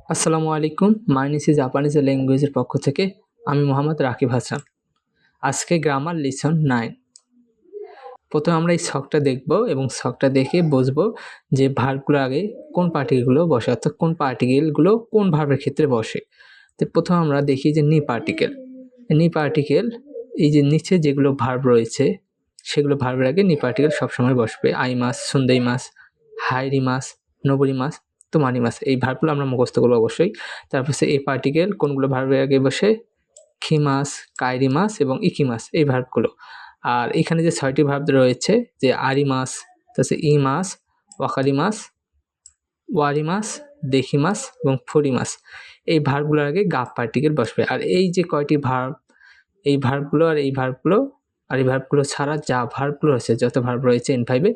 আসসালামু আলাইকুম। মাইনিসি জাপানিজ ল্যাঙ্গুয়েজের পক্ষ থেকে আমি মোহাম্মদ রাকিব হাসান। আজকে গ্রামার লিসন 9। প্রথমে আমরা এই ছকটা দেখব এবং ছকটা দেখে বুঝবো যে ভার্বগুলো আগে কোন পার্টিকেলগুলো বসে, অর্থাৎ কোন পার্টিকেলগুলো কোন ভার্বের ক্ষেত্রে বসে। তো প্রথমে আমরা দেখি যে নি পার্টিকেল। নি পার্টিকেল এই যে নিচে যেগুলো ভার্ব রয়েছে সেগুলো ভার্বের আগে নি পার্টিকেল সবসময় বসবে। আইমাস, সুন্দেইমাস, হাইরিমাস, নোবরিমাস, তোমানিমাস এই ভার্বগুলো আমরা মুখস্থ করবো অবশ্যই। তারপর এ পার্টিকেল কোনগুলো ভার্বের আগে বসে? খিমাস, কাইরিমাস এবং ইকিমাস এই ভার্বগুলো। আর এখানে যে ৬টি ভার্ব রয়েছে যে আরিমাস, তারপরে ইমাস, ওয়াকারিমাস, ওয়ারিমাস, দেখিমাস এবং ফরিমাস এই ভার্বগুলোর আগে গাপ পার্টিকেল বসবে। আর এই যে কয়টি ভার্ব, এই ভার্বগুলো আর এই ভার্বগুলো আর এই ভার্বগুলো ছাড়া যা ভার্বগুলো আছে, যত ভার্ব রয়েছে N5-এ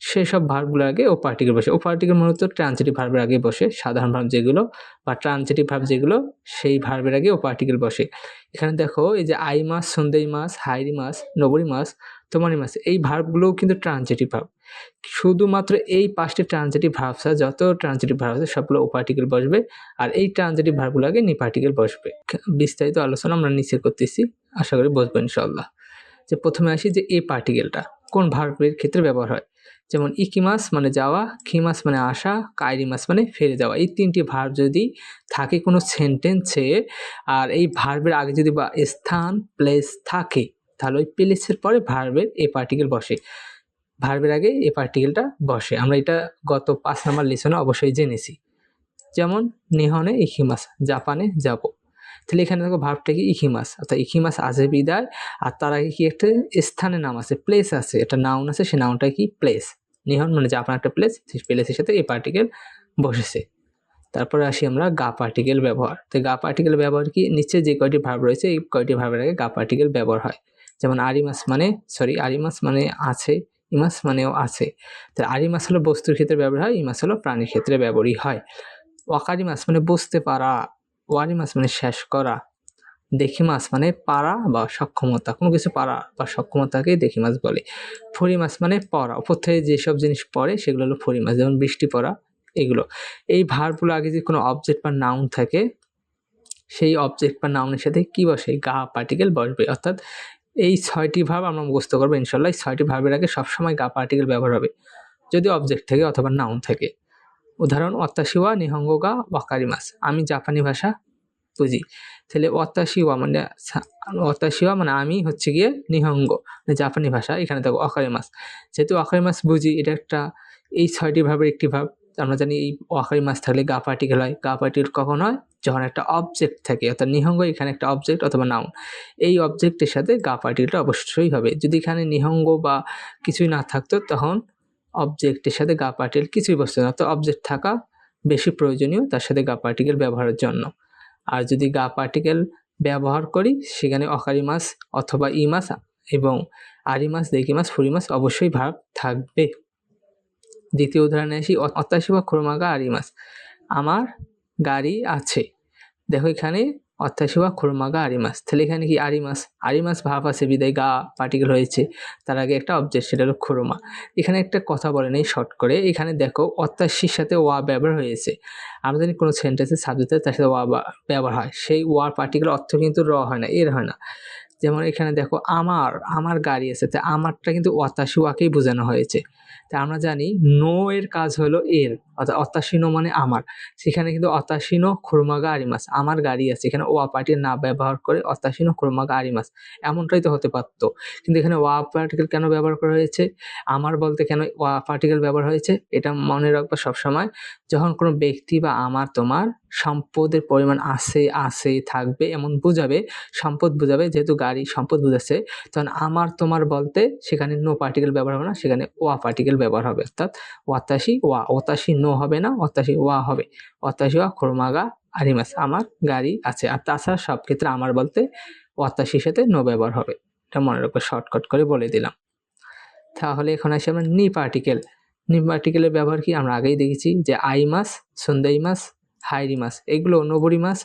সেসব ভার্বগুলোর আগে ও পার্টিকেল বসে। ও পার্টিকেল মূলত ট্রান্সিটিভ ভার্বের আগে বসে। সাধারণ ভার্ব যেগুলো বা ট্রান্সিটিভ ভার্ব যেগুলো সেই ভার্বের আগে ও পার্টিকেল বসে। এখানে দেখো এই যে আইমাস, সন্দেইমাস, হাইরিমাস, নোবরিমাস, তোমারিমাস এই ভার্বগুলোও কিন্তু ট্রান্সিটিভ ভার্ব। শুধুমাত্র এই 5টি ট্রান্সিটিভ ভার্ব ছাড়া যত ট্রান্সিটিভ ভার্ব আছে সবগুলো ও পার্টিকেল বসবে। আর এই ট্রান্সিটিভ ভার্বগুলো আগে নি পার্টিকেল বসবে। বিস্তারিত আলোচনা আমরা নিচে করতেছি, আশা করি বুঝবো ইনশাআল্লাহ। যে প্রথমে আসি যে এ পার্টিকেলটা কোন ভার্বের ক্ষেত্রে ব্যবহার হয়। যেমন ইকিমাস মানে যাওয়া, খিমাস মানে আসা, কাইরিমাস মানে ফিরে যাওয়া। এই 3টি ভার্ব যদি থাকে কোনো সেন্টেন্সে আর এই ভার্বের আগে যদি বা স্থান প্লেস থাকে তাহলে ওই প্লেসের পরে ভার্বের এ পার্টিকেল বসে। ভার্বের আগে এ পার্টিকেলটা বসে। আমরা এটা গত 5 নাম্বার লেসনে অবশ্যই জেনেছি। যেমন নিহনে ইকিমাস, জাপানে যাব। তাহলে এখানে দেখো ভার্বটা কি ইকিমাস, অর্থাৎ ইকিমাস আছে বিদায়। আর তার আগে কি একটা স্থানের নাম আছে, প্লেস আছে, একটা নাউন আছে, সেই নাউনটা কি প্লেস। নিহন মানে জাপান একটা প্লেস, সেই প্লেসের সাথে এই পার্টিকেল বসেছে। তারপরে আসি আমরা গা পার্টিকেল ব্যবহার। তো গা পার্টিকেল ব্যবহার কি, নিচে যে কয়টি ভার্ব রয়েছে এই কয়টি ভার্বের আগে গা পার্টিকেল ব্যবহার হয়। যেমন আরিমাস মানে আছে, ইমাস মানেও আছে। তাহলে আরিমাস হলো বস্তুর ক্ষেত্রে ব্যবহার হয়, ইমাস হলো প্রাণীর ক্ষেত্রে ব্যবহৃত হয়। ওয়াকারিমাস মানে বুঝতে পারা, ওয়ারিমাস মানে শেষ করা, দেখিমাস মানে পারা বা সক্ষমতা, কোনো কিছু পারা বা সক্ষমতাকেই দেখিমাস বলে। ফরিমাস মানে পড়া, উপর থেকে যেসব জিনিস পড়ে সেগুলো হলো ফরিমাস, যেমন বৃষ্টি পড়া এগুলো। এই ভার্বগুলো আগে যদি কোনো অবজেক্ট বা নাউন থাকে সেই অবজেক্ট বা নাউনের সাথে কি বসে? গা পার্টিকেল বসবে। অর্থাৎ এই 6টি ভার্ব আমরা মুখস্থ করবো ইনশাল্লাহ। এই 6টি ভার্বের আগে সবসময় গা পার্টিকেল ব্যবহার হবে যদি অবজেক্ট থাকে অথবা নাউন থাকে। উদাহরণ ওয়াতাশি ওয়া নিহঙ্গ গা ওয়াকারিমাস, আমি জাপানি ভাষা বুঝি। তাহলে ওয়াতাশি ওয়া মানে আমি হচ্ছে গিয়ে নিহঙ্গ মানে জাপানি ভাষা, এখানে দেখো ওয়াকারিমাস, যেহেতু ওয়াকারিমাস বুঝি এটা একটা এই 6টি ভার্বের একটি ভার্ব। আমরা জানি এই ওয়াকারিমাস থাকলে গা পার্টিকেল হয়। গা পার্টিকেল কখন হয়? যখন একটা অবজেক্ট থাকে, অর্থাৎ নিহঙ্গ এখানে একটা অবজেক্ট অথবা নাউন, এই অবজেক্টের সাথে গা পার্টিকেলটা অবশ্যই হবে। যদি এখানে নিহঙ্গ বা কিছুই না থাকতো তখন অবজেক্টের সাথে গা পার্টিকেল কিছুই বসতো না। তো অবজেক্ট থাকা বেশি প্রয়োজনীয় তার সাথে গা পার্টিকেল ব্যবহারের জন্য। আর যদি গা পার্টিকেল ব্যবহার করি সেখানে অকারিমাস অথবা ইমাস এবং আরিমাস, দেকিমাস, ফুরিমাস অবশ্যই ভার্ব থাকবে। দ্বিতীয় উদাহরণে আসি অত্যাশি বা খুরমাগা আরিমাস, আমার গাড়ি আছে। দেখো এখানে অত্যাশি বা খুরমাগা আরিমাস, তাহলে এখানে কি আরিমাস ভার্ব আছে বিদায় গা পার্টিকেল হয়েছে, তার আগে একটা অবজেক্ট সেটা হলো খুরমা। এখানে একটা কথা বলে নেই শর্ট করে, এখানে দেখো অত্যাশির সাথে ওয়া ব্যবহার হয়েছে। আমরা জানি কোনো সেন্টেন্সের সাবজেক্টে তার সাথে ওয়া ব্যবহার হয়, সেই ওয়ার পার্টিকেল অর্থ কিন্তু র হয় না, এর হয় না। যেমন এখানে দেখো আমার গাড়ি আছে, তাই আমারটা কিন্তু ওয়াতাশি ওয়াকেই বোঝানো হয়েছে। তাই আমরা জানি নো এর কাজ হলো এর, অর্থাৎ অত্যাশিনো মানে আমার, সেখানে কিন্তু অত্যাশিনো খুরমাগা আরিমাস, আমার গাড়ি আছে, এখানে ওয়া পার্টিকেল না ব্যবহার করে অত্যাশিনো খুরমাগা আরিমাস এমনটাই তো হতে পারতো। কিন্তু এখানে ওয়া পার্টিকেল কেন ব্যবহার করা হয়েছে, আমার বলতে কেন ওয়া পার্টিকেল ব্যবহার হয়েছে, এটা মনে রাখবা সবসময়। যখন কোনো ব্যক্তি বা আমার তোমার সম্পদের পরিমাণ আছে থাকবে এমন বোঝাবে, সম্পদ বোঝাবে, যেহেতু গাড়ি সম্পদ বোঝাচ্ছে, তখন আমার তোমার বলতে সেখানে নো পার্টিকেল ব্যবহার হবে না, সেখানে ওয়া পার্টিকেল ব্যবহার হবে। অর্থাৎ ওয়াতাশি নো হবে না, ওয়াতাশি ওয়া হবে। ওয়াতাশি ওয়া খুরমাগা আরিমাস, আমার গাড়ি আছে। আর তাছাড়া সব ক্ষেত্রে আমার বলতে ওয়াতাশির সাথে নো ব্যবহার হবে। এটা মনে রাখবো, শর্টকাট করে বলে দিলাম। তাহলে এখন আসি আমরা নি পার্টিকেল। নি পার্টিকেলের ব্যবহার কি আমরা আগেই দেখেছি যে আইমাস, সন্দেইমাস, হাইরিমাস এগুলো নোবরিমাস,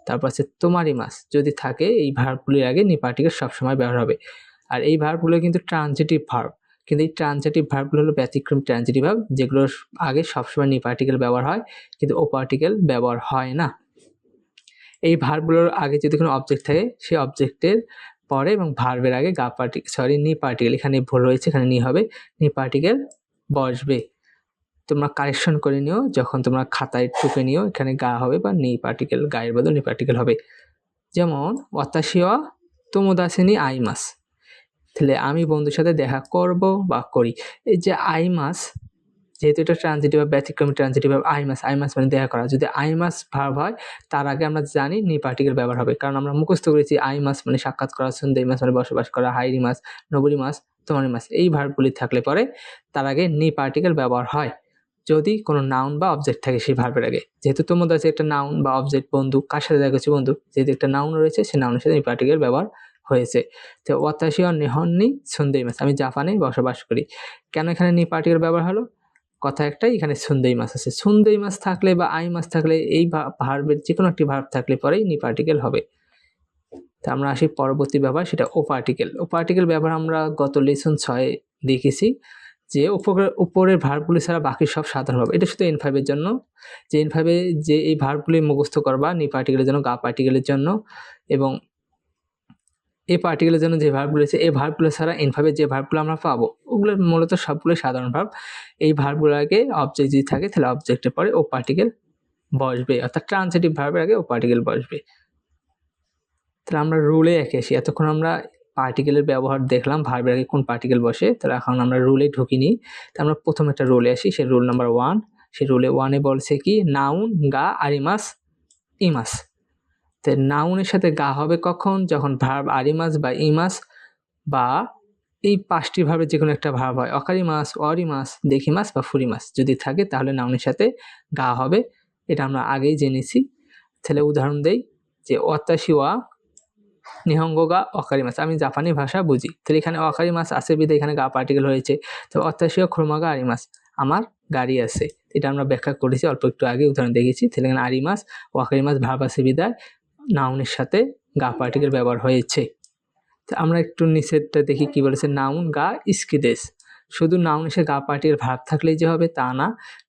তারপর আছে তোমারিমাস যদি থাকে এই ভার্বগুলির আগে নি পার্টিকেল সবসময় ব্যবহার হবে। আর এই ভার্বগুলো কিন্তু ট্রানজিটিভ ভার্ব, কিন্তু এই ট্রানজিটিভ ভার্বগুলো হলো ব্যতিক্রমী ট্রানজিটিভ ভার্ব, যেগুলোর আগে সবসময় নি পার্টিকেল ব্যবহার হয় কিন্তু ও পার্টিকেল ব্যবহার হয় না। এই ভার্বগুলোর আগে যদি কোনো অবজেক্ট থাকে, সেই অবজেক্টের পরে এবং ভার্বের আগে নি পার্টিকেল, এখানে ভুল রয়েছে, এখানে নি হবে, নি পার্টিকেল বসবে। তোমরা কারেকশন করে নিও, যখন তোমরা খাতায় টুকে নিও, এখানে গা হবে বা নি পার্টিকেল, গায়ের বদল নি পার্টিকেল হবে। যেমন ওয়াতাশি ওয়া তোমোদাচি আইমাস, তাহলে আমি বন্ধুর সাথে দেখা করব বা করি। এই যে আইমাস, যেহেতু এটা ট্রানজিটিভ বা ব্যতিক্রমী ট্রানজিটিভ ভার্ব, আইমাস মানে দেখা করা। যদি আইমাস ভার্ব হয় তার আগে আমরা জানি নি পার্টিকেল ব্যবহার হবে, কারণ আমরা মুখস্থ করেছি আইমাস মানে সাক্ষাৎ করা, সুন্দেইমাস মানে বসবাস করা, হাইরিমাস, নবরিমাস, তোমারিমাস, এই ভার্বগুলি থাকলে পরে তার আগে নি পার্টিকেল ব্যবহার হয় যদি কোনো নাউন বা অবজেক্ট থাকে সেই ভার্বের আগে। যেহেতু তোমাদের আছে একটা নাউন বা অবজেক্ট, বন্ধু, কার সাথে দেখা করছে? বন্ধু। যেহেতু একটা নাউন রয়েছে, সেই নাউনের সাথে নি পার্টিকেল ব্যবহার হয়েছে। তো ওয়াতাশি ওয়া নিহন সুন্দেইমাস, আমি জাপানে বসবাস করি। কেন এখানে নি পার্টিকেল ব্যবহার হলো? কথা একটাই, এখানে সুন্দেইমাস আছে। সুন্দেইমাস থাকলে বা আইমাস থাকলে, এই ভার্বের যে কোনো একটি ভার্ব থাকলে পরেই নি পার্টিকেল হবে। তো আমরা আসি পরবর্তী ব্যবহার, সেটা ও পার্টিকেল। ও পার্টিকেল ব্যবহার আমরা গত লেসন 6 দেখেছি যে উপরের ভার্বগুলি ছাড়া বাকি সব সাধারণ ভার্ব। এটা শুধু N5 এর জন্য, যে N5 এ যে এই ভার্বগুলি মুখস্থ করবা নি পার্টিকেলের জন্য, গা পার্টিকেলের জন্য এবং এ পার্টিকেলের জন্য যে ভার্বগুলো আছে, এই ভার্বগুলো ছাড়া N5 এর যে ভার্বগুলো আমরা পাবো ওগুলো মূলত সবগুলো সাধারণ ভার্ব। এই ভার্বগুলোর আগে অবজেক্ট যদি থাকে তাহলে অবজেক্টের পরে ও পার্টিকেল বসবে, অর্থাৎ ট্রান্সিটিভ ভার্বের আগে ও পার্টিকেল বসবে। তাহলে আমরা রুলে একে আসি। এতক্ষণ আমরা পার্টিকেলের ব্যবহার দেখলাম, ভার্বের আগে কোন পার্টিকেল বসে। তাহলে এখন আমরা রুলে ঢুকিনি। তো আমরা প্রথম একটা রুলে আসি, সেই রুল নাম্বার 1। সেই রুলে 1 এ বলছে কি, নাউন গা আরিমাস ইমাস। তো নাউনের সাথে গা হবে কখন? যখন ভার্ব আরিমাস বা ইমাস বা এই 5টি ভার্বের যে কোনো একটা ভার্ব হয়, অকারিমাস, অরিমাস, দেখিমাস বা ফুরিমাস যদি থাকে, তাহলে নাউনের সাথে গা হবে। এটা আমরা আগেই জেনেছি। তাহলে উদাহরণ দেই যে ওয়াতাশি ওয়া নিহঙ্গো গা অকারিমাস, আমি জাপানি ভাষা বুঝি। তাহলে এখানে অকারিমাস আছে বিধে এখানে গা পার্টিকেল হয়েছে। তো ওয়াতাশি ওয়া ক্রোমাগা আরিমাস, আমার গাড়ি আছে। এটা আমরা ব্যাখ্যা করেছি অল্প একটু আগে, উদাহরণ দেখেছি। তাহলে এখানে আরিমাস ওয়াকারিমাস ভার্ব আছে বিদায় নাউনের সাথে গা পার্টিকেল ব্যবহার হয়েছে। তো আমরা একটু নিচেরটা দেখি কি বলেছে, নাউন গা ইস্কিদেস। শুধু নাউনের সাথে গা পার্টিকেল ভার্ব থাকলেই যে হবে তা না,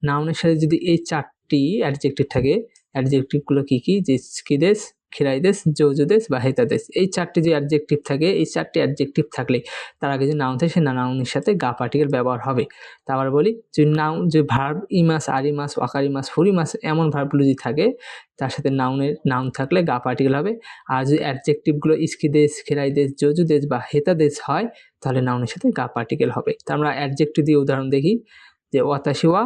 নাউনের সাথে যদি এই 4টি অ্যাডজেক্টিভ থাকে, অ্যাডজেক্টিভগুলো কি কি? যে স্কিদেস, খিরাইদেস, জৌজুদেস বা হেতাদেস, এই 4টি যে অ্যাডজেক্টিভ থাকে, এই 4টি অ্যাডজেক্টিভ থাকলে তার আগে যে নাউন থাকে, সেই নাউনের সাথে গা পার্টিকেল ব্যবহার হবে। তা আবার বলি, যে নাউন, যে ভার্ব ইমাস, আরিমাস, ওয়াকারিমাস, ফুরিমাস এমন ভার্বগুলো যদি থাকে, তার সাথে নাউন থাকলে গা পার্টিকেল হবে। আর যদি অ্যাডজেক্টিভগুলো ইস্কিদেস, খিরাইদেস, জৌজুদেস বা হেতাদেস হয়, তাহলে নাউনের সাথে গা পার্টিকেল হবে। তা আমরা অ্যাডজেক্টিভ দিয়ে উদাহরণ দেখি যে ওয়াতাশি ওয়া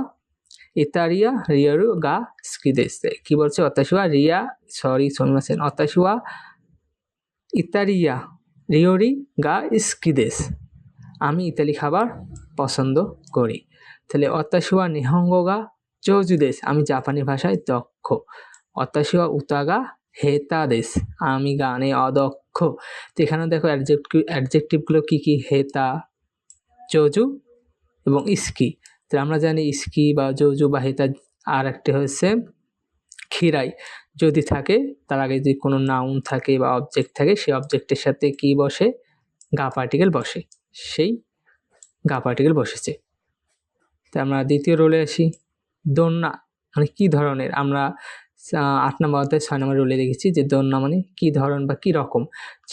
ইতারিয়া রিয়ারু গা স্কিদেস। কি বলছে? ওয়াতাশি ওয়া সমিমাসেন, ওয়াতাশি ওয়া ইতারিয়া রিওরি গা স্কিদেস, আমি ইতালি খাবার পছন্দ করি। তাহলে ওয়াতাশি ওয়া নিহঙ্গো গা জৌজুদেস, আমি জাপানি ভাষায় দক্ষ। ওয়াতাশি ওয়া উতাগা হেতাদেস, আমি গানে অদক্ষ। তো এখানে দেখো অ্যাডজেক্টিভগুলো কি কি? হেতা, জৌজু এবং ইস্কি। তো আমরা জানি ইস্কি বা জৌজু বা হেতা। আর একটা হচ্ছে খিরাই, যদি থাকে তার আগে যদি কোনো নাউন থাকে বা অবজেক্ট থাকে, সেই অবজেক্টের সাথে কি বসে? গা পার্টিকেল বসে, সেই গা পার্টিকেল বসেছে। তো আমরা দ্বিতীয় রোলে আসি, দোন্না মানে কি ধরনের। আমরা 8 নম্বর অধ্যায় 6 নম্বর রোলে দেখেছি যে দোন্না মানে কি ধরন বা কি রকম।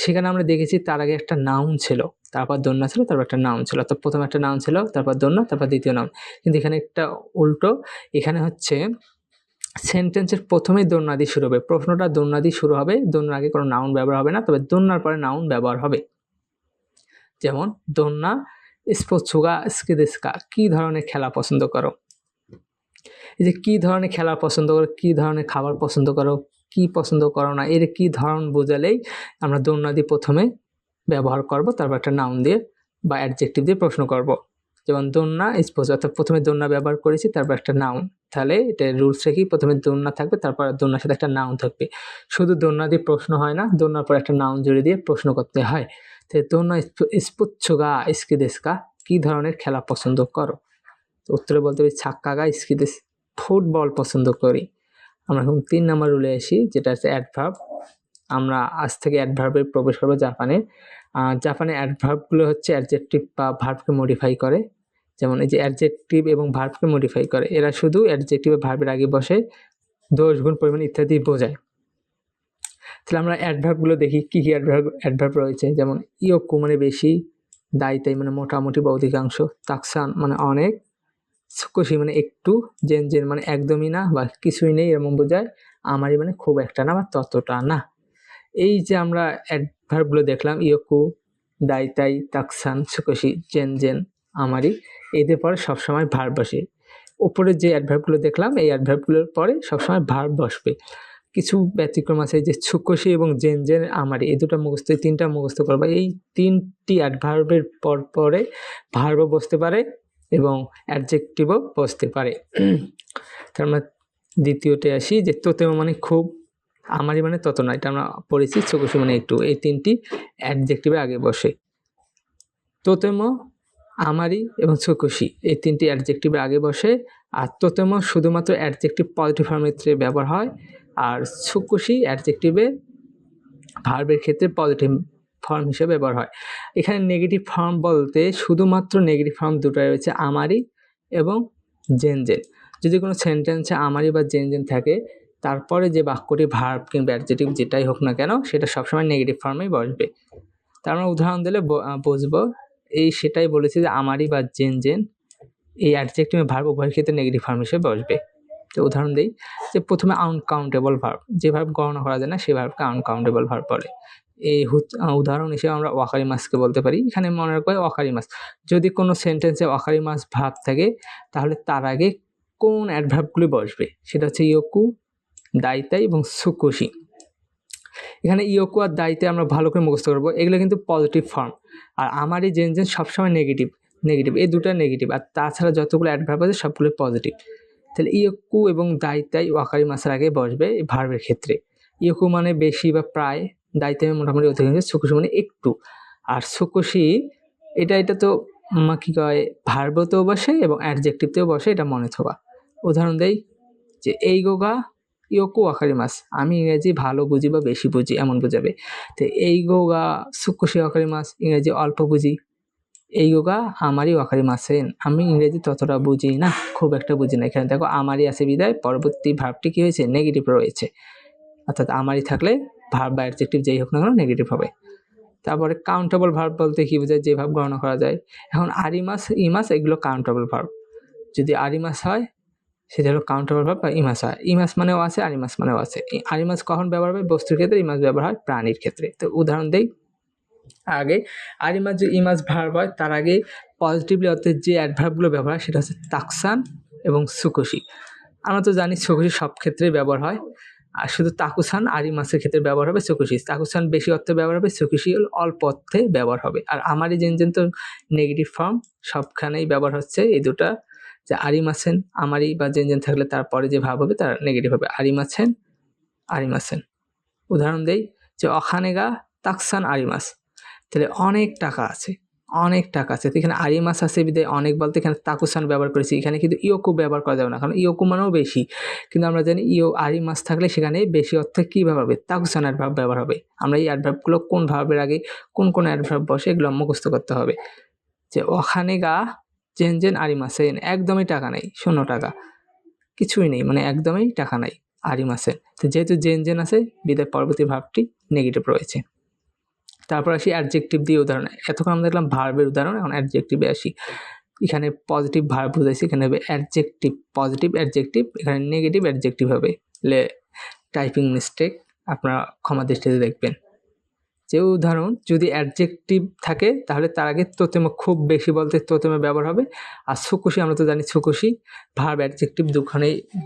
সেখানে আমরা দেখেছি তার আগে একটা নাউন ছিল, তারপর দোন্না ছিল, তারপর একটা নাউন ছিল। অর্থাৎ প্রথমে একটা নাউন ছিল, তারপর দোন্না, তারপর দ্বিতীয় নাউন। কিন্তু এখানে একটা উল্টো, এখানে হচ্ছে সেন্টেন্সের প্রথমেই দোন্না দিয়ে শুরু হবে। প্রশ্নটা দোন্না দিয়ে শুরু হবে, দোন্নার আগে কোনো নাউন ব্যবহার হবে না, তবে দোন্নার পরে নাউন ব্যবহার হবে। যেমন দোন্না স্পোর্টসুগা স্কিদেস্কা, কি ধরনের খেলা পছন্দ করো। এই যে কি ধরনের খেলা পছন্দ করো, কি ধরনের খাবার পছন্দ করো, কি পছন্দ করো না, এর কি ধরন বোঝালেই আমরা দোন্না দিয়ে প্রথমে ব্যবহার করব, তারপর একটা নাউন দিয়ে বা অ্যাডজেক্টিভ দিয়ে প্রশ্ন করব। যেমন দোন্না স্পোর্টস, অর্থাৎ প্রথমে দোন্না ব্যবহার করেছি, তারপর একটা নাউন। তাহলে এটা রুলসটা কি? প্রথমে দোন্না থাকবে, তারপর দোন্নার সাথে একটা নাউন থাকবে। শুধু দোন্না দিয়ে প্রশ্ন হয় না, দোন্নার পর একটা নাউন জুড়ে দিয়ে প্রশ্ন করতে হয়। তো দোন্না স্পুচ্ছুগা স্কিদেস্কা, কি ধরনের খেলা পছন্দ করো। উত্তরে বলতে হবে ছাক্কাগা স্কিদেস, ফুটবল পছন্দ করি। আমরা এখন 3 নম্বর রুলে আসি, যেটা হচ্ছে অ্যাডভার্ব। আমরা আজ থেকে অ্যাডভার্বে প্রবেশ করবো জাপানে। জাপানে অ্যাডভার্বগুলো হচ্ছে অ্যাডজেক্টিভ বা ভার্বকে মডিফাই করে। যেমন এই যে অ্যাডজেক্টিভ এবং ভার্বকে মডিফাই করে, এরা শুধু অ্যাডজেক্টিভ বা ভার্বের আগে বসে, দোষ, গুণ, পরিমাণ ইত্যাদি বোঝায়। তাহলে আমরা অ্যাডভার্বগুলো দেখি কী কী অ্যাডভার্ব রয়েছে। যেমন ইয়োকু মানে বেশি, দাইতাই মানে মোটামুটি বা অধিকাংশ, তাকসান মানে অনেক, সুকুশি মানে একটু, জেন মানে একদমই না বা কিছুই নেই এরকম বোঝায়, আমারই মানে খুব একটা না বা ততটা না। এই যে আমরা অ্যাডভার্বগুলো দেখলাম, ইয়োকু, দাইতাই, তাকসান, সুকুশি, জেন, আমারই, এদের পরে সবসময় ভার্ব বসে। ওপরের যে অ্যাডভার্বগুলো দেখলাম এই অ্যাডভার্বগুলোর পরে সবসময় ভার্ব বসবে। কিছু ব্যতিক্রম আছে, যে সুকুশি এবং জেন, আমারই, এই দুটো মুখস্থ, এই তিনটা মুখস্থ করবা। এই তিনটি অ্যাডভার্বের পরে ভার্বও বসতে পারে এবং অ্যাডজেক্টিভও বসতে পারে। তার মানে দ্বিতীয়তে আসি, যে তোতেমো মানে খুব, আমারই মানে তত না, এটা আমরা পড়েছি। সুকুশি মানে একটু, এই তিনটি অ্যাডজেক্টিভের আগে বসে। তোতেমো, আমারই এবং সুকুশি এই তিনটি অ্যাডজেক্টিভের আগে বসে। আর তোতেমো শুধুমাত্র অ্যাডজেক্টিভ পজিটিভ ফর্মের ক্ষেত্রে ব্যবহার হয়, আর সুকুশি অ্যাডজেক্টিভে ভার্বের ক্ষেত্রে পজিটিভ ফর্ম হিসেবে ব্যবহার হয়। এখানে নেগেটিভ ফর্ম বলতে শুধুমাত্র নেগেটিভ ফর্ম দুটোই রয়েছে, আমারই এবং জেন। যদি কোনো সেন্টেন্সে আমারই বা জেন থাকে, তারপরে যে বাক্যটি ভার্ব কিংবা অ্যাডজেক্টিভ যেটাই হোক না কেন, সেটা সবসময় নেগেটিভ ফর্মেই বসবে। তার আমরা উদাহরণ দিলে বুঝবো। সেটাই বলেছি যে আমারই বা জেন এই অ্যাডজেক্টিভ ভার্ব উভয়ের ক্ষেত্রে নেগেটিভ ফর্ম হিসেবে বসবে। তো উদাহরণ দিই, যে প্রথমে আনকাউন্টেবল ভার্ব, যে ভার্ব গণনা করা যায় না সেই ভার্বকে আনকাউন্টেবল ভার্ব বলে। এই উদাহরণ হিসেবে আমরা ওয়াকারি মাসকে বলতে পারি। এখানে মনে রাখবো ওয়াকারি মাস, যদি কোনো সেন্টেন্সে ওয়াকারি মাস ভার্ব থাকে তাহলে তার আগে কোন অ্যাডভার্বগুলি বসবে, সেটা হচ্ছে ইয়োকু, দাইতাই এবং সুকুশি। এখানে ইয়োকু আর দাইতাই আমরা ভালো করে মুখস্থ করবো, এগুলো কিন্তু পজিটিভ ফর্ম। আর আমারই জেন সবসময় নেগেটিভ, এই দুটো নেগেটিভ। আর তাছাড়া যতগুলো অ্যাডভার্ব আছে সবগুলো পজিটিভ। তাহলে ইয়োকু এবং দাইতাই ওয়াকারি মাসের আগে বসবে এই ভার্বের ক্ষেত্রে। ইয়োকু মানে বেশি বা প্রায়, দাইতাই মোটামুটি অধিকাংশ, সুকুশি মানে একটু। আর সুকুশি এটা তো কী কয়, ভার্বতেও বসে এবং অ্যাডজেক্টিভতেও বসে, এটা মনে থাকা। উদাহরণ দেই, যে এই গোগা ইয়োকু ওয়াকারি মাস, আমি ইংরেজি ভালো বুঝি বা বেশি বুঝি এমন বোঝাবে। তো এই গোগা সুকুশি ওয়াকারি মাস, ইংরেজি অল্প বুঝি। এই গোগা আমারই ওয়াকারি মাসেন, আমি ইংরেজি ততটা বুঝি না, খুব একটা বুঝি না। এখানে দেখো আমারই আছে বিদায় পরবর্তী ভার্বটি কী হয়েছে, নেগেটিভ রয়েছে। অর্থাৎ আমারই থাকলে ভার্ব বা অ্যাডজেক্টিভ যেই হোক না কেন নেগেটিভ হবে। তারপরে কাউন্টেবল ভার্ব বলতে কী বোঝায়, যে ভার্ব গণনা করা যায়। এখন আরিমাস, ইমাস এগুলো কাউন্টেবল ভার্ব। যদি আরিমাস হয় সেটা হলো কাউন্টেবল ভার্ব, বা ইমাস হয়। ইমাস মানেও আছে, আরিমাস মানেও আছে। আরিমাস কখন ব্যবহার হবে, বস্তুর ক্ষেত্রে। ইমাস ব্যবহার হয় প্রাণীর ক্ষেত্রে। তো উদাহরণ দেই, আগে আরিমাস যে ইমাস ভার্ব হয় তার আগে পজিটিভলি অর্থে যে অ্যাডভার্বগুলো ব্যবহার হয় সেটা হচ্ছে তাকসান এবং সুকুশি। আমরা তো জানি সুকুশি সব ক্ষেত্রেই ব্যবহার হয়, আর শুধু তাকুসান আরিমাসের ক্ষেত্রে ব্যবহার হবে সুকুশি। তাকুসান বেশি অর্থে ব্যবহার হবে, সুকুশি অল্প অর্থে ব্যবহার হবে। আর আমারই জেন তো নেগেটিভ ফর্ম, সবখানেই ব্যবহার হচ্ছে এই দুটা। যে আরিমাসেন, আমারই বা জেন থাকলে তারপরে যে ভাব হবে তার নেগেটিভ হবে, আরিমাসেন। উদাহরণ দেই, যে অখানেগা তাকসান আরিমাস, তাহলে অনেক টাকা আছে, তো এখানে আরিমাস আছে বিদায় অনেক বলতে এখানে তাকুসান ব্যবহার করেছি। এখানে কিন্তু ইয়োকু ব্যবহার করা যাবে না, কারণ ইয়োকু মানেও বেশি। কিন্তু আমরা জানি আরিমাস থাকলে সেখানে বেশি অর্থে কী ব্যবহার হবে, তাকুসান অ্যাডভার্ব ব্যবহার হবে। আমরা এই অ্যাডভার্বগুলো কোন ভার্বের আগে কোন অ্যাডভার্ব বসে এগুলো মুখস্থ করতে হবে। যে ওখানেগা জেন আরিমাসেন, একদমই টাকা নেই, 0 টাকা, কিছুই নেই, মানে একদমই টাকা নাই আরিমাসেন। তো যেহেতু জেন আছে বিদায় পরবর্তী ভার্বটি নেগেটিভ রয়েছে। তারপর আসি অ্যাডজেক্টিভ দিয়ে উদাহরণ। এতক্ষণ আমরা দেখলাম ভার্বের উদাহরণ, এখন অ্যাডজেক্টিভে আসি। এখানে পজিটিভ ভার্ব বুঝাইছি, এখানে হবে অ্যাডজেক্টিভ, পজিটিভ অ্যাডজেক্টিভ, এখানে নেগেটিভ অ্যাডজেক্টিভ হবে। টাইপিং মিস্টেক, আপনারা ক্ষমা দৃষ্টিতে দেখবেন। যে উদাহরণ, যদি অ্যাডজেক্টিভ থাকে তাহলে তার আগে তোতেমো, খুব বেশি বলতে তোতেমো ব্যবহার হবে। আর সুকুশি, আমরা তো জানি সুকুশি ভার্ব অ্যাডজেক্টিভ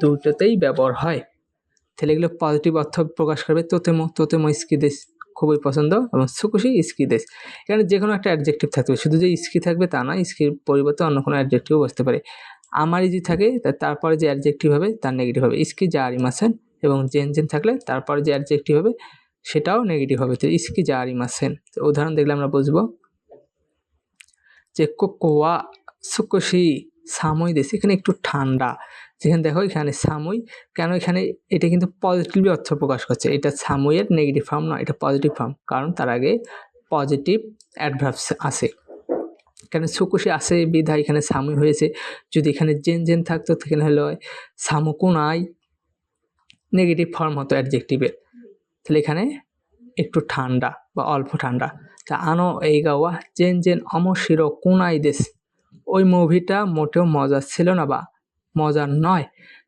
দুটোতেই ব্যবহার হয়। তাহলে এগুলো পজিটিভ অর্থ প্রকাশ করবে। তোতেমো ইস্কিদেস, খুবই পছন্দ, এবং সুকুশি ইস্কিদেস। এখানে যে কোনো একটা অ্যাডজেক্টিভ থাকবে, শুধু যে ইস্কি থাকবে তা না, ইস্কির পরিবর্তে অন্য কোনো অ্যাডজেক্টিভও বসতে পারে। আমারই যদি থাকে তারপরে যে অ্যাডজেক্টিভ হবে তার নেগেটিভ হবে, ইস্কি যা আরিমাসেন। এবং জেন থাকলে তারপরে যে অ্যাডজেক্টিভ হবে সেটাও নেগেটিভ হবে, তো ইস্কি যা আরিমাসেন। তো উদাহরণ দেখলে আমরা বুঝবো, যে কোকোয়া সুকুশি সাময়িক দেশ, এখানে একটু ঠান্ডা। যেখানে দেখো এখানে সামুই, কেন এখানে এটা কিন্তু পজিটিভলি অর্থ প্রকাশ করছে, এটা সামুইয়ের নেগেটিভ ফর্ম নয়, এটা পজিটিভ ফর্ম, কারণ তার আগে পজিটিভ অ্যাডভার্বস আছে। এখানে সুকুশি আছে বিধায় এখানে সামুই হয়েছে। যদি এখানে জেন জেন থাকতো সেখানে হলো সামুকুনাই, নেগেটিভ ফর্ম হতো অ্যাডজেক্টিভের। তাহলে এখানে একটু ঠান্ডা বা অল্প ঠান্ডা। তা আনো এই গাওয়া জেন জেন অমশিরো কুনাই দেশ, ওই মুভিটা মোটেও মজার ছিল না বা মজার নয়।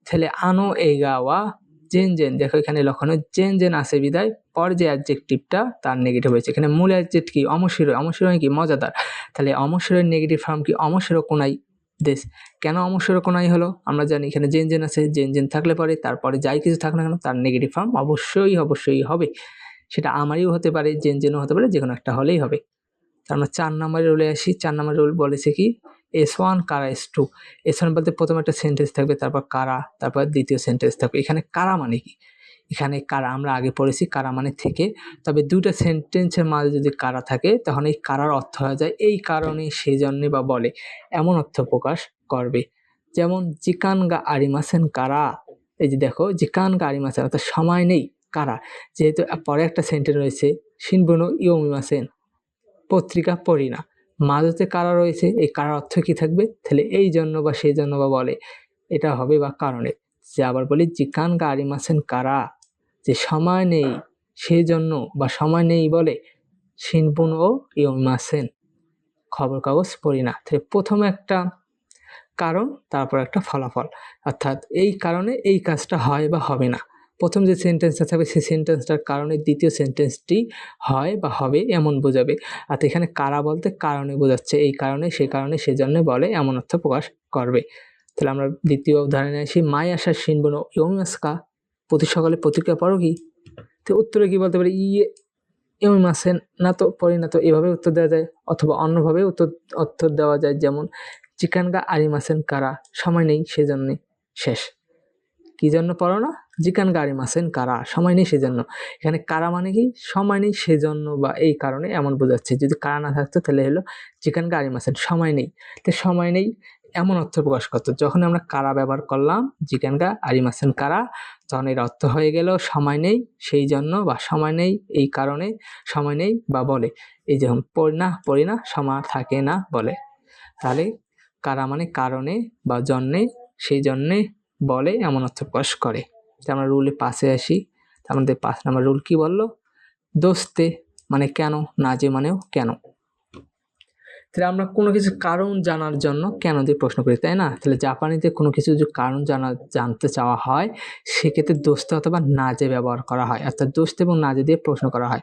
তাহলে আনো এই গাওয়া জেন জেন, দেখো এখানে লক্ষণ জেন জেন আসে বিদায় পর যে অ্যাডজেক্টিভটা তার নেগেটিভ হয়েছে। এখানে মূল অ্যাডজেক্টিভ কি অমশিরো, অমশিরো কি মজাদার, তাহলে অমশিরোর নেগেটিভ ফর্ম কি অমশিরো কোনাই দেশ। কেন অমশিরো কোনাই হলো, আমরা জানি এখানে জেন জেন আছে, জেন জেন থাকলে পরে তারপরে যাই কিছু থাক না কেন তার নেগেটিভ ফর্ম অবশ্যই হবে, সেটা আমারও হতে পারে, জেন জেনও হতে পারে, যে কোনো একটা হলেই হবে। তার আমরা 4 নম্বরে রুলে আসি। 4 নম্বর রুল বলেছে কি S1 কারা S2। S1 বলতে প্রথম একটা সেন্টেন্স থাকবে, তারপর কারা, তারপর দ্বিতীয় সেন্টেন্স থাকবে। এখানে কারা মানে কি, এখানে কারা আমরা আগে পড়েছি, কারা মানে থেকে, তবে দুটো সেন্টেন্সের মাঝে যদি কারা থাকে তখন এই কারার অর্থ হয়ে যায় এই কারণে, সেই জন্যে বা বলে, এমন অর্থ প্রকাশ করবে। যেমন জিকান গা আরিমাসেন কারা, এই যে দেখো জিকান গা আরিমাসেন অর্থাৎ সময় নেই কারা, যেহেতু পরে একটা সেন্টেন্স রয়েছে শিনবুনো ইয়োমিমাসেন, পত্রিকা পড়ি না, মাঝতে কারা রয়েছে, এই কারার অর্থ কি থাকবে, তাহলে এই জন্য বা সেই জন্য বা বলে এটা হবে বা কারণে। যে আবার বলি জিকান গা আরিমাসেন কারা, যে সময় নেই সেই জন্য বা সময় নেই বলে শিনবুন ও ইয়োমিমাসেন, খবর কাগজ পড়ি না। তাহলে প্রথমে একটা কারণ তারপর একটা ফলাফল, অর্থাৎ এই কারণে এই কাজটা হয় বা হবে না। প্রথম যে সেন্টেন্সটা থাকবে সেই সেন্টেন্সটার কারণে দ্বিতীয় সেন্টেন্সটি হয় বা হবে এমন বোঝাবে। আর এখানে কারা বলতে কারণে বোঝাচ্ছে, এই কারণে সেই কারণে সেজন্য বলে এমন অর্থ প্রকাশ করবে। তাহলে আমরা দ্বিতীয় উদাহরণে আসি। মাই আশা শিনবনো ইয়োমিমাসকা, প্রতি সকালে পত্রিকা পড়ো কি। তো উত্তরে কি বলতে পারি ইয়ে ইয়োমিমাসেন, না তো পড়ি না, তো এভাবে উত্তর দেওয়া যায়, অথবা অন্যভাবে উত্তর দেওয়া যায়, যেমন চিকেন গা আরিমাসেন কারা, সময় নেই সেজন্যে, শেষ। কি জন্য পড়ো না, জিকান গা আরিমাসেন কারা, সময় নেই সেজন্য। এখানে কারা মানে কি সময় নেই সেজন্য বা এই কারণে এমন বোঝাচ্ছে। যদি কারা না থাকতো তাহলে হলো জিকান গা আরিমাসেন, সময় নেই। তো সময় নেই এমন অর্থ প্রকাশ করতো। যখন আমরা কারা ব্যবহার করলাম জিকান গা আরিমাসেন কারা, তখন এর অর্থ হয়ে গেল সময় নেই সেই জন্য বা সময় নেই এই কারণে, সময় নেই বা বলে। এই যেমন পড়ি না সময় থাকে না বলে। তাহলে কারা মানে কারণে বা জন্যে, সেই জন্যে বলে এমন অর্থ প্রকাশ করে। আমরা রুলে 5-এ আসি। আমাদের 5 নম্বর রুল কি বললো, দোস্তে মানে কেন, না যে মানেও কেন। তাহলে আমরা কোনো কিছু কারণ জানার জন্য কেন দিয়ে প্রশ্ন করি, তাই না। তাহলে জাপানিতে কোনো কিছু যদি কারণ জানতে চাওয়া হয় সেক্ষেত্রে দোস্তে অথবা না যে ব্যবহার করা হয়, অর্থাৎ দোস্তে এবং না যে দিয়ে প্রশ্ন করা হয়।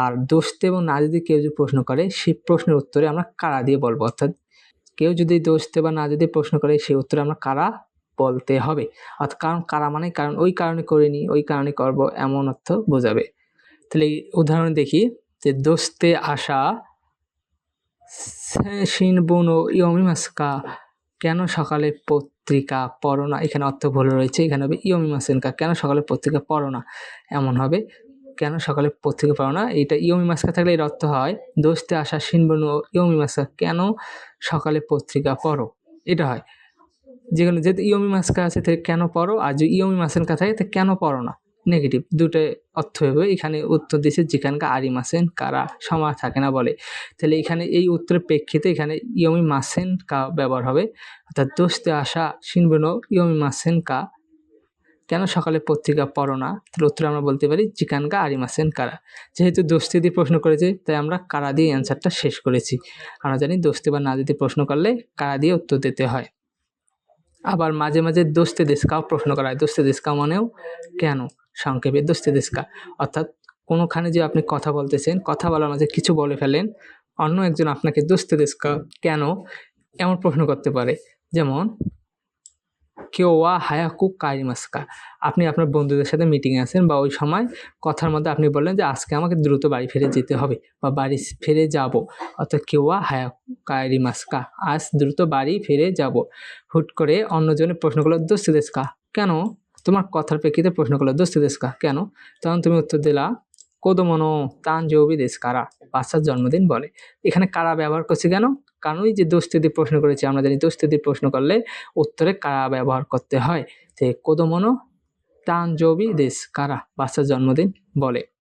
আর দোস্তে এবং না যে দিয়ে কেউ যদি প্রশ্ন করে সেই প্রশ্নের উত্তরে আমরা কারা দিয়ে বলবো, অর্থাৎ কেউ যদি দোস্তে বা না যদি প্রশ্ন করে সেই উত্তরে আমরা কারা বলতে হবে। অর্থাৎ কারণ কারা মানে কারণ ওই কারণে করিনি, ওই কারণে করব এমন অর্থ বোঝাবে। তাহলে উদাহরণ দেখি যে দোস্তে আসা শিনবুনো ইয়োমিমাসকা, কেন সকালে পত্রিকা পড়ো না, এখানে অর্থ ভুল রয়েছে, এখানে হবে ইয়োমিমাসেনকা, কেন সকালে পত্রিকা পড়ো না, এমন হবে কেন সকালে পত্রিকা পড়ো না। এইটা ইয়োমিমাসকা থাকলে এর অর্থ হয় দোস্তে আসা শিনবুনো ইয়োমিমাসকা, কেন সকালে পত্রিকা পড়ো, এটা হয়। যেখানে যেহেতু ইয়োমিমাসকা আছে তাহলে কেন পড়ো, আর যদি ইয়োমিমাসেনকা থাকে তো কেন পড়ো না, নেগেটিভ দুটোই অর্থ হবে। এখানে উত্তর দিয়েছে যেখানকার আরিমাসেন কারা, সময় থাকে না বলে। তাহলে এখানে এই উত্তরের প্রেক্ষিতে এখানে ইয়োমিমাসেন কা ব্যবহার হবে, অর্থাৎ দোস্তে আসা শিনবুনো ইয়োমিমাসেন কা, কেন সকালে পত্রিকা পড়ো না। তাহলে উত্তরে আমরা বলতে পারি জিকানকা আরিমাসেন কারা। যেহেতু দোস্তে দিয়ে প্রশ্ন করেছে তাই আমরা কারা দিয়ে অ্যান্সারটা শেষ করেছি। আমরা জানি দোস্তে বা না দিতে প্রশ্ন করলে কারা দিয়ে উত্তর দিতে হয়। আবার মাঝে মাঝে দোস্তে দেশকাও প্রশ্ন করা হয়। দোস্তে দেশকা মানেও কেন, সংক্ষেপে দোস্তে দেশকা, অর্থাৎ কোনোখানে যে আপনি কথা বলতেছেন, কথা বলার মাঝে কিছু বলে ফেলেন, অন্য একজন আপনাকে দোস্তে দেশকা কেন এমন প্রশ্ন করতে পারে। যেমন কেউ ওয়া হায়াকু কারিমাস্কা, আপনি আপনার বন্ধুদের সাথে মিটিংয়ে আছেন বা ওই সময় কথার মধ্যে আপনি বললেন যে আজকে আমাকে দ্রুত বাড়ি ফিরে যেতে হবে বা বাড়ি ফিরে যাব, অর্থাৎ কেউ ওয়া হায়াকু কারিমাস্কা, আজ দ্রুত বাড়ি ফিরে যাব। হুট করে অন্যজনের প্রশ্ন করলো দোস্তে দেশকা, কেন, তোমার কথার প্রেক্ষিতে প্রশ্ন করলো দোস্তে দেশকা কেন, তখন তুমি উত্তর দিলা কোদোমোনো তানজৌবি দেশ কারা বাচ্চার জন্মদিন বলে। এখানে কারা ব্যবহার করছে কেন? কারণ ওই যে দোস্তুদি প্রশ্ন করেছি, আমরা জানি দোস্তুদি প্রশ্ন করলে উত্তরে কারা ব্যবহার করতে হয়। তো কোদোমোনো তানজৌবি দেশ কারা বাচ্চার জন্মদিন বলে।